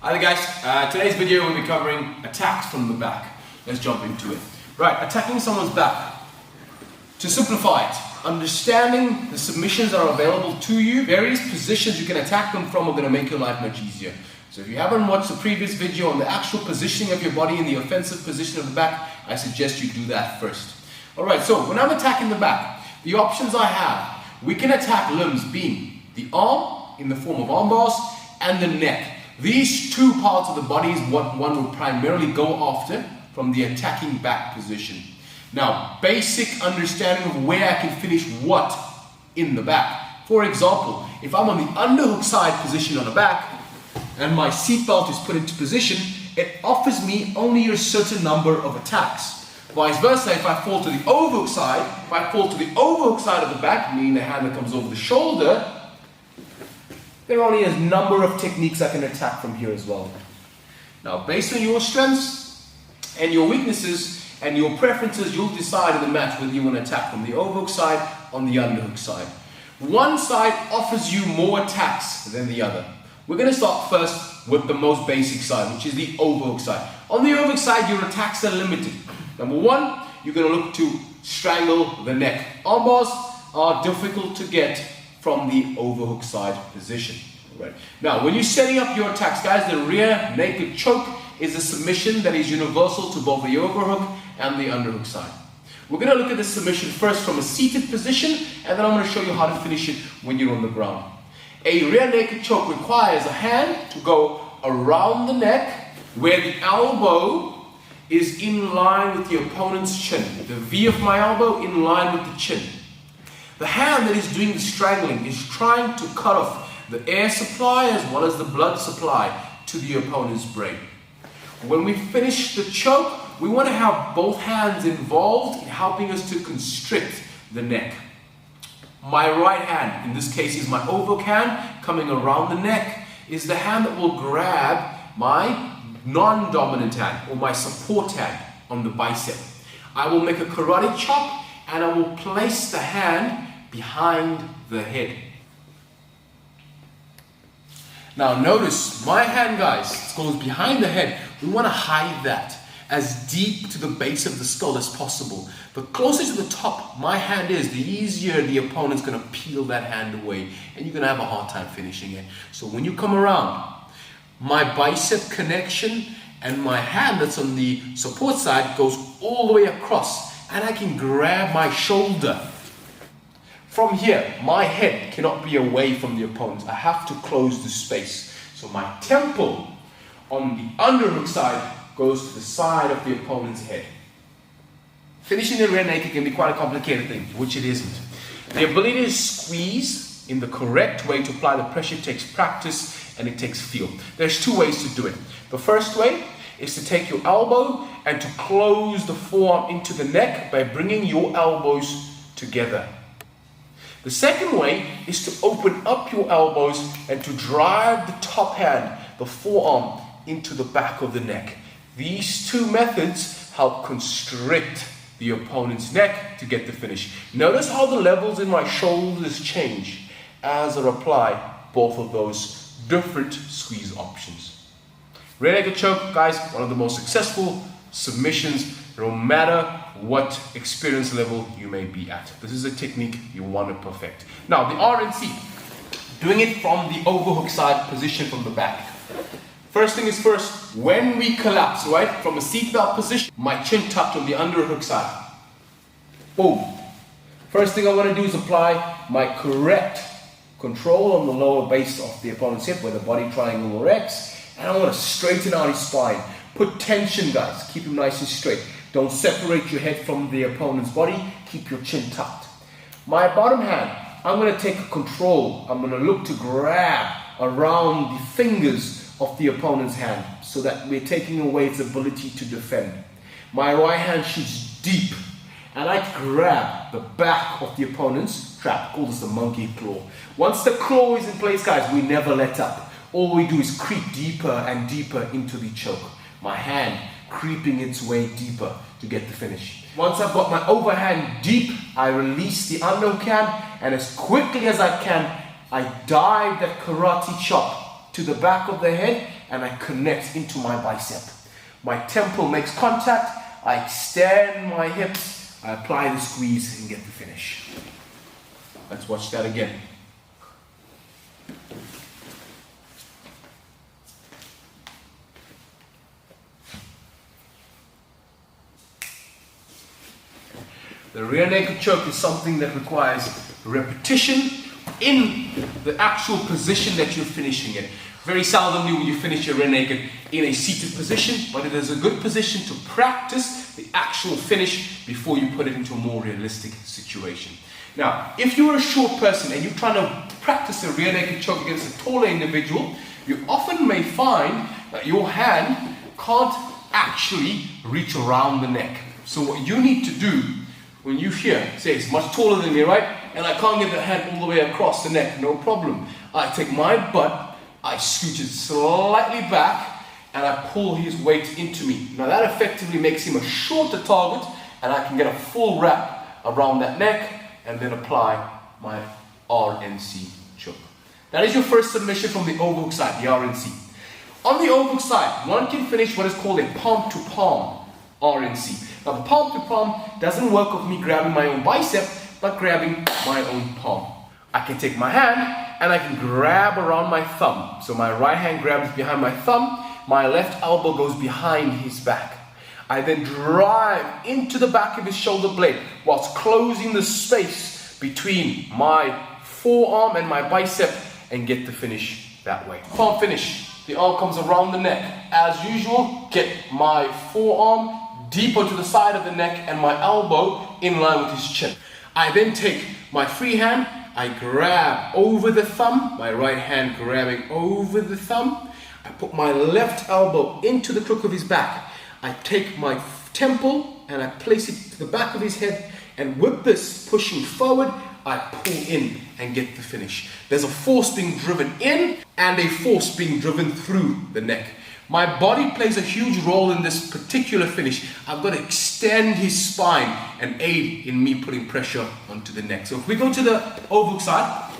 Hi there guys, today's video we'll be covering attacks from the back. Let's jump into it. Right, attacking someone's back. To simplify it, understanding the submissions that are available to you, various positions you can attack them from are going to make your life much easier. So if you haven't watched the previous video on the actual positioning of your body in the offensive position of the back, I suggest you do that first. Alright, so when I'm attacking the back, the options I have, we can attack limbs being the arm in the form of arm bars and the neck. These two parts of the body is what one will primarily go after from the attacking back position. Now, basic understanding of where I can finish what in the back. For example, if I'm on the underhook side position on the back and my seatbelt is put into position, it offers me only a certain number of attacks. Vice versa, if I fall to the overhook side, of the back, meaning the hand that comes over the shoulder, there are only a number of techniques I can attack from here as well. Now, based on your strengths and your weaknesses and your preferences, you'll decide in the match whether you want to attack from the overhook side or the underhook side. One side offers you more attacks than the other. We're going to start first with the most basic side, which is the overhook side. On the overhook side, your attacks are limited. Number one, you're going to look to strangle the neck. Arm bars are difficult to get from the overhook side position. Right. Now, when you're setting up your attacks, guys, the rear naked choke is a submission that is universal to both the overhook and the underhook side. We're going to look at the submission first from a seated position, and then I'm going to show you how to finish it when you're on the ground. A rear naked choke requires a hand to go around the neck where the elbow is in line with the opponent's chin. The V of my elbow in line with the chin. The hand that is doing the strangling is trying to cut off the air supply as well as the blood supply to the opponent's brain. When we finish the choke, we want to have both hands involved in helping us to constrict the neck. My right hand, in this case is my overhook hand, coming around the neck, is the hand that will grab my non-dominant hand or my support hand on the bicep. I will make a karate chop and I will place the hand behind the head. Now notice my hand, guys, goes behind the head. We want to hide that as deep to the base of the skull as possible. The closer to the top my hand is, the easier the opponent's going to peel that hand away and you're going to have a hard time finishing it. So when you come around, my bicep connection and my hand that's on the support side goes all the way across and I can grab my shoulder. From here, my head cannot be away from the opponent. I have to close the space. So my temple on the underhook side goes to the side of the opponent's head. Finishing the rear naked can be quite a complicated thing, which it isn't. The ability to squeeze in the correct way to apply the pressure takes practice and it takes feel. There's two ways to do it. The first way is to take your elbow and to close the forearm into the neck by bringing your elbows together. The second way is to open up your elbows and to drive the top hand, the forearm, into the back of the neck. These two methods help constrict the opponent's neck to get the finish. Notice how the levels in my shoulders change as I apply both of those different squeeze options. Rear naked choke, guys, one of the most successful submissions, no matter what experience level you may be at. This is a technique you want to perfect. Now, the RNC, doing it from the overhook side position from the back. First thing is first, when we collapse, right, from a seatbelt position, my chin tucked on the underhook side. Boom. First thing I want to do is apply my correct control on the lower base of the opponent's hip where the body triangle erects, and I want to straighten out his spine. Put tension, guys. Keep him nice and straight. Don't separate your head from the opponent's body. Keep your chin tucked. My bottom hand, I'm going to take control. I'm going to look to grab around the fingers of the opponent's hand so that we're taking away its ability to defend. My right hand shoots deep and I grab the back of the opponent's trap. Call this the monkey claw. Once the claw is in place, guys, we never let up. All we do is creep deeper and deeper into the choke. My hand creeping its way deeper to get the finish. Once I've got my overhand deep, I release the underhook hand, and as quickly as I can, I dive that karate chop to the back of the head and I connect into my bicep. My temple makes contact, I extend my hips, I apply the squeeze and get the finish. Let's watch that again. The rear naked choke is something that requires repetition in the actual position that you're finishing it. Very seldomly will you finish your rear naked in a seated position, but it is a good position to practice the actual finish before you put it into a more realistic situation. Now, if you're a short person and you're trying to practice a rear naked choke against a taller individual, you often may find that your hand can't actually reach around the neck. So what you need to do when you hear, say it's much taller than me, right? And I can't get the hand all the way across the neck, no problem. I take my butt, I scooch it slightly back, and I pull his weight into me. Now that effectively makes him a shorter target, and I can get a full wrap around that neck, and then apply my RNC choke. That is your first submission from the overhook side, the RNC. On the overhook side, one can finish what is called a palm to palm RNC. Now the palm to palm doesn't work with me grabbing my own bicep, but grabbing my own palm. I can take my hand and I can grab around my thumb. So my right hand grabs behind my thumb, my left elbow goes behind his back. I then drive into the back of his shoulder blade whilst closing the space between my forearm and my bicep and get the finish that way. Palm finish. The arm comes around the neck. As usual, get my forearm deeper to the side of the neck and my elbow in line with his chin. I then take my free hand, I grab over the thumb, my right hand grabbing over the thumb. I put my left elbow into the crook of his back. I take my temple and I place it to the back of his head, and with this pushing forward, I pull in and get the finish. There's a force being driven in and a force being driven through the neck. My body plays a huge role in this particular finish. I've got to extend his spine and aid in me putting pressure onto the neck. So if we go to the overhook side,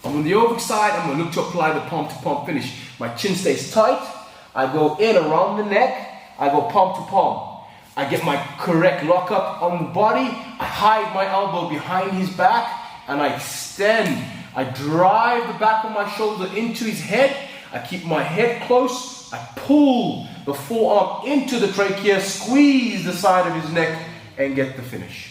I'm on the overhook side, I'm going to look to apply the palm to palm finish. My chin stays tight, I go in around the neck, I go palm to palm. I get my correct lockup on the body, I hide my elbow behind his back, and I extend. I drive the back of my shoulder into his head, I keep my head close, I pull the forearm into the trachea, squeeze the side of his neck, and get the finish.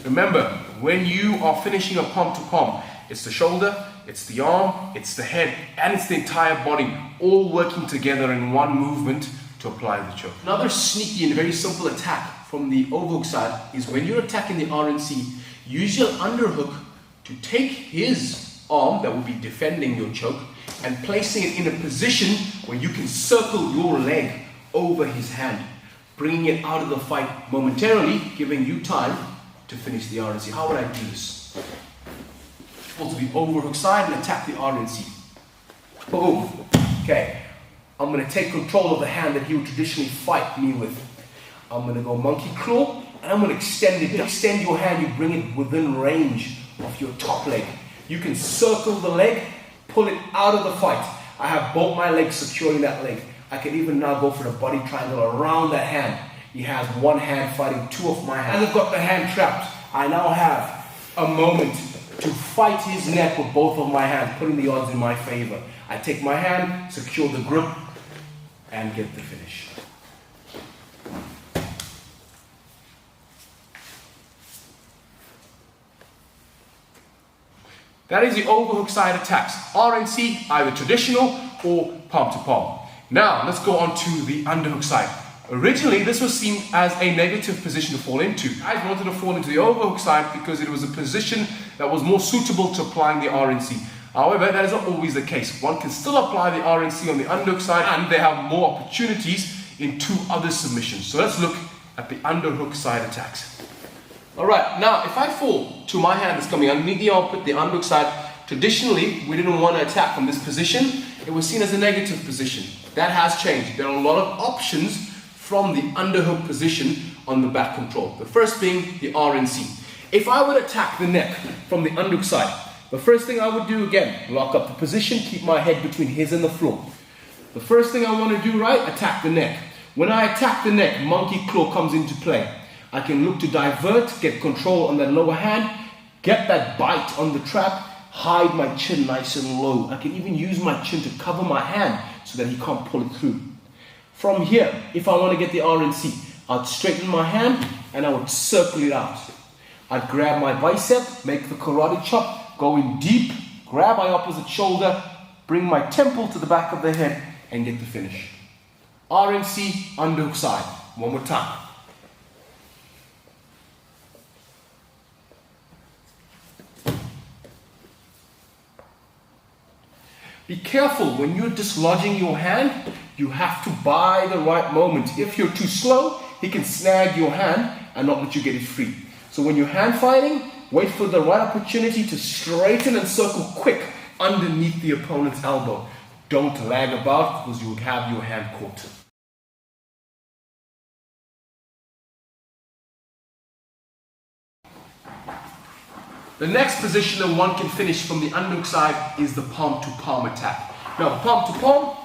Remember, when you are finishing a palm to palm, it's the shoulder, it's the arm, it's the head, and it's the entire body, all working together in one movement to apply the choke. Another sneaky and very simple attack from the overhook side is when you're attacking the RNC, use your underhook to take his arm that will be defending your choke and placing it in a position where you can circle your leg over his hand, bringing it out of the fight momentarily, giving you time to finish the RNC. How would I do this? Go to the overhook side and attack the RNC. Boom. Okay. I'm going to take control of the hand that he would traditionally fight me with. I'm going to go monkey claw, and I'm going to extend it. Extend your hand, you bring it within range of your top leg. You can circle the leg, pull it out of the fight. I have both my legs securing that leg. I can even now go for the body triangle around that hand. He has one hand fighting two of my hands. And I've got the hand trapped. I now have a moment to fight his neck with both of my hands, putting the odds in my favor. I take my hand, secure the grip, and get the finish. That is the overhook side attacks. RNC, either traditional or palm to palm. Now, let's go on to the underhook side. Originally, this was seen as a negative position to fall into. I wanted to fall into the overhook side because it was a position that was more suitable to applying the RNC. However, that is not always the case. One can still apply the RNC on the underhook side, and they have more opportunities in two other submissions. So let's look at the underhook side attacks. Alright, now if I fall to my hand that's coming underneath the armpit, the underhook side, traditionally we didn't want to attack from this position. It was seen as a negative position. That has changed. There are a lot of options from the underhook position on the back control. The first being the RNC. If I would attack the neck from the underhook side, the first thing I would do again, lock up the position, keep my head between his and the floor. The first thing I want to do, right, attack the neck. When I attack the neck, monkey claw comes into play. I can look to divert, get control on that lower hand, get that bite on the trap, hide my chin nice and low. I can even use my chin to cover my hand so that he can't pull it through. From here, if I want to get the RNC, I'd straighten my hand and I would circle it out. I'd grab my bicep, make the karate chop, go in deep, grab my opposite shoulder, bring my temple to the back of the head and get the finish. RNC, underhook side. One more time. Be careful when you're dislodging your hand, you have to buy the right moment. If you're too slow, he can snag your hand and not let you get it free. So when you're hand fighting, wait for the right opportunity to straighten and circle quick underneath the opponent's elbow. Don't lag about because you will have your hand caught. The next position that one can finish from the underhook side is the palm to palm attack. Now, palm to palm,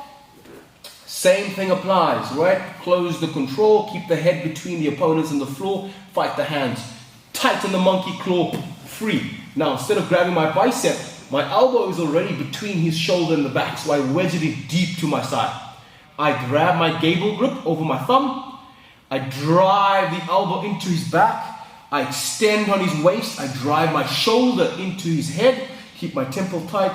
same thing applies, right? Close the control, keep the head between the opponents and the floor, fight the hands. Tighten the monkey claw, free. Now, instead of grabbing my bicep, my elbow is already between his shoulder and the back, so I wedge it deep to my side. I grab my gable grip over my thumb. I drive the elbow into his back. I extend on his waist. I drive my shoulder into his head, keep my temple tight,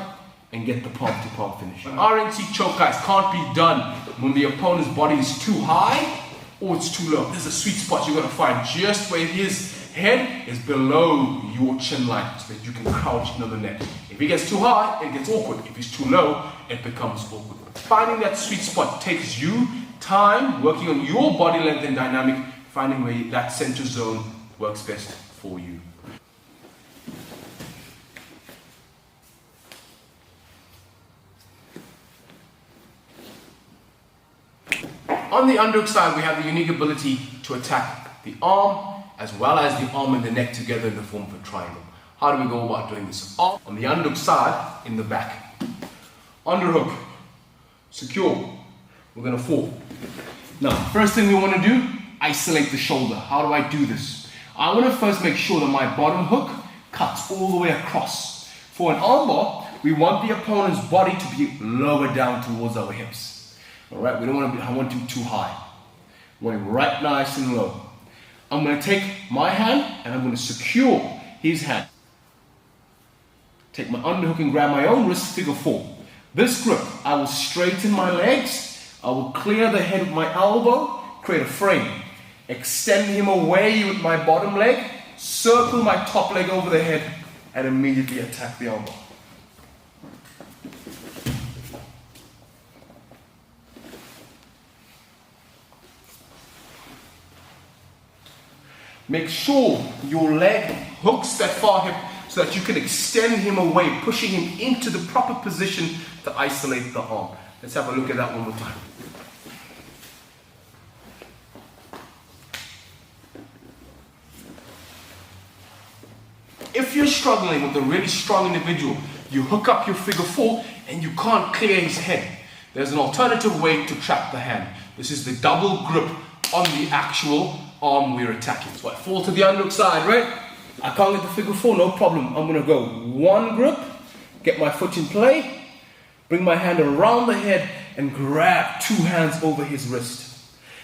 and get the palm to palm finish. RNC choke, guys, can't be done when the opponent's body is too high or it's too low. There's a sweet spot you got to find just where his head is below your chin line so that you can crouch into the neck. If he gets too high, it gets awkward. If he's too low, it becomes awkward. Finding that sweet spot takes you time, working on your body length and dynamic, finding where that center zone works best for you. On the underhook side, we have the unique ability to attack the arm as well as the arm and the neck together in the form of a triangle. How do we go about doing this? Arm on the underhook side, in the back. Underhook, secure. We're going to fall. Now, first thing we want to do, isolate the shoulder. How do I do this? I want to first make sure that my bottom hook cuts all the way across. For an armbar, we want the opponent's body to be lower down towards our hips. Alright, we don't want to be, I want him too high. I want him right nice and low. I'm going to take my hand and I'm going to secure his hand. Take my underhook and grab my own wrist, figure four. This grip, I will straighten my legs. I will clear the head with my elbow, create a frame. Extend him away with my bottom leg, circle my top leg over the head, and immediately attack the elbow. Make sure your leg hooks that far hip so that you can extend him away, pushing him into the proper position to isolate the arm. Let's have a look at that one more time. If you're struggling with a really strong individual, you hook up your figure four and you can't clear his head. There's an alternative way to trap the hand. This is the double grip on the actual arm we're attacking. So I fall to the underhook side, right? I can't get the figure four, no problem. I'm going to go one grip, get my foot in play, bring my hand around the head and grab two hands over his wrist.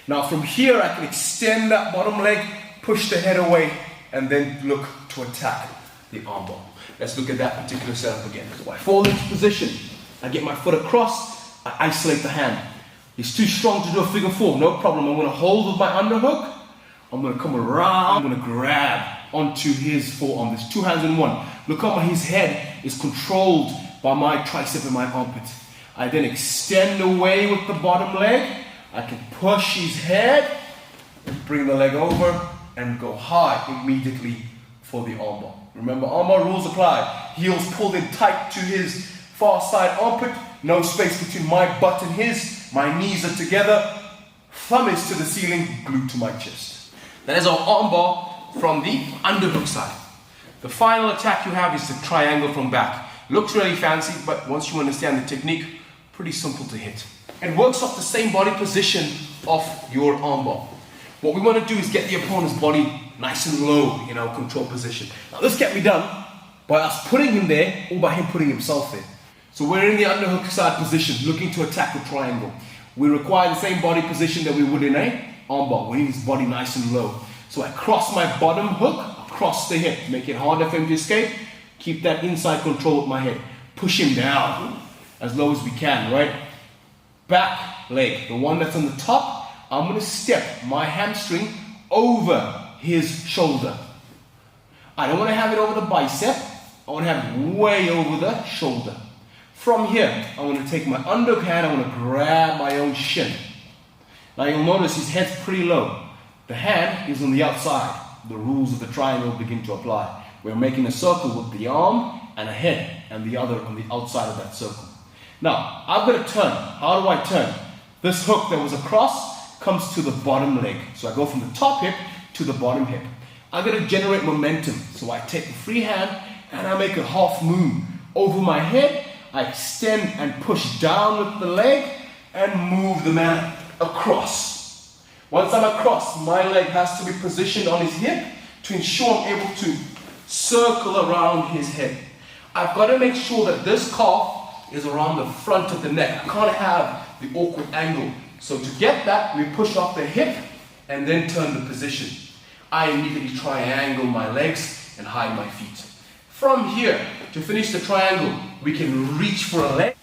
Now from here I can extend that bottom leg, push the head away and then look to attack the armbar. Let's look at that particular setup again. So I fall into position, I get my foot across, I isolate the hand. He's too strong to do a figure four, no problem. I'm going to hold with my underhook, I'm going to come around, I'm going to grab onto his forearm. There's two hands in one. Look how his head is controlled by my tricep and my armpit. I then extend away with the bottom leg. I can push his head, bring the leg over, and go high immediately for the armbar. Remember, armbar rules apply. Heels pulled in tight to his far side armpit. No space between my butt and his. My knees are together. Thumb is to the ceiling, glued to my chest. That is our armbar from the underhook side. The final attack you have is the triangle from back. Looks really fancy, but once you understand the technique, pretty simple to hit. It works off the same body position of your armbar. What we want to do is get the opponent's body nice and low in our control position. Now this can be done by us putting him there or by him putting himself there. So we're in the underhook side position, looking to attack the triangle. We require the same body position that we would in a armbar. We need his body nice and low. So I cross my bottom hook across the hip, make it harder for him to escape. Keep that inside control with my head. Push him down as low as we can, right? Back leg, the one that's on the top, I'm going to step my hamstring over his shoulder. I don't want to have it over the bicep. I want to have it way over the shoulder. From here, I want to take my underhook hand, I want to grab my own shin. Now you'll notice his head's pretty low. The hand is on the outside. The rules of the triangle begin to apply. We're making a circle with the arm and a head and the other on the outside of that circle. Now, I've got to turn. How do I turn? This hook that was across comes to the bottom leg. So I go from the top hip to the bottom hip. I've got to generate momentum. So I take the free hand and I make a half moon over my head. I extend and push down with the leg and move the man across. Once I'm across, my leg has to be positioned on his hip to ensure I'm able to circle around his head. I've got to make sure that this calf is around the front of the neck. I can't have the awkward angle. So to get that, we push off the hip and then turn the position. I immediately triangle my legs and hide my feet. From here, to finish the triangle, we can reach for a leg,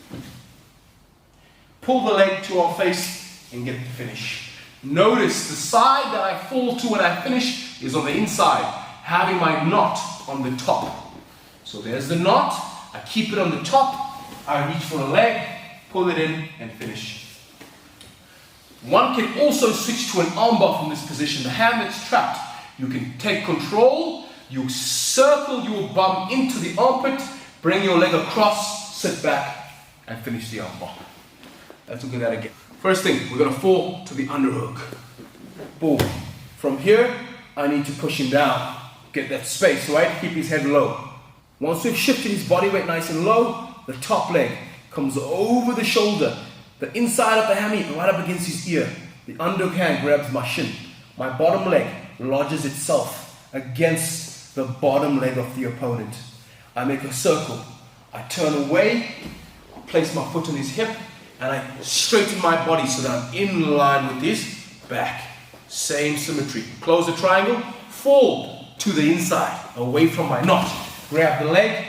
pull the leg to our face and get the finish. Notice the side that I fall to when I finish is on the inside, having my knot on the top. So there's the knot, I keep it on the top, I reach for a leg, pull it in and finish. One can also switch to an armbar from this position. The hand that's trapped, you can take control, you circle your bum into the armpit, bring your leg across, sit back and finish the armbar. Let's look at that again. First thing, we're going to fall to the underhook. Boom. From here, I need to push him down. Get that space, right? Keep his head low. Once we've shifted his body weight nice and low, the top leg comes over the shoulder. The inside of the hammy right up against his ear. The underhook hand grabs my shin. My bottom leg lodges itself against the bottom leg of the opponent. I make a circle. I turn away, I place my foot on his hip, and I straighten my body so that I'm in line with his back. Same symmetry. Close the triangle, fold to the inside, away from my knot. Grab the leg,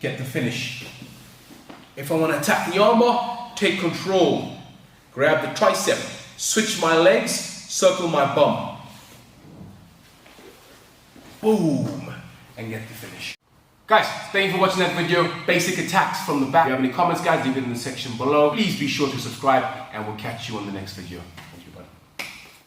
get the finish. If I want to attack the armbar, take control. Grab the tricep, switch my legs, circle my bum. Boom, and get the finish. Guys, thank you for watching that video. Basic attacks from the back. If you have any comments, guys, leave it in the section below. Please be sure to subscribe, and we'll catch you on the next video.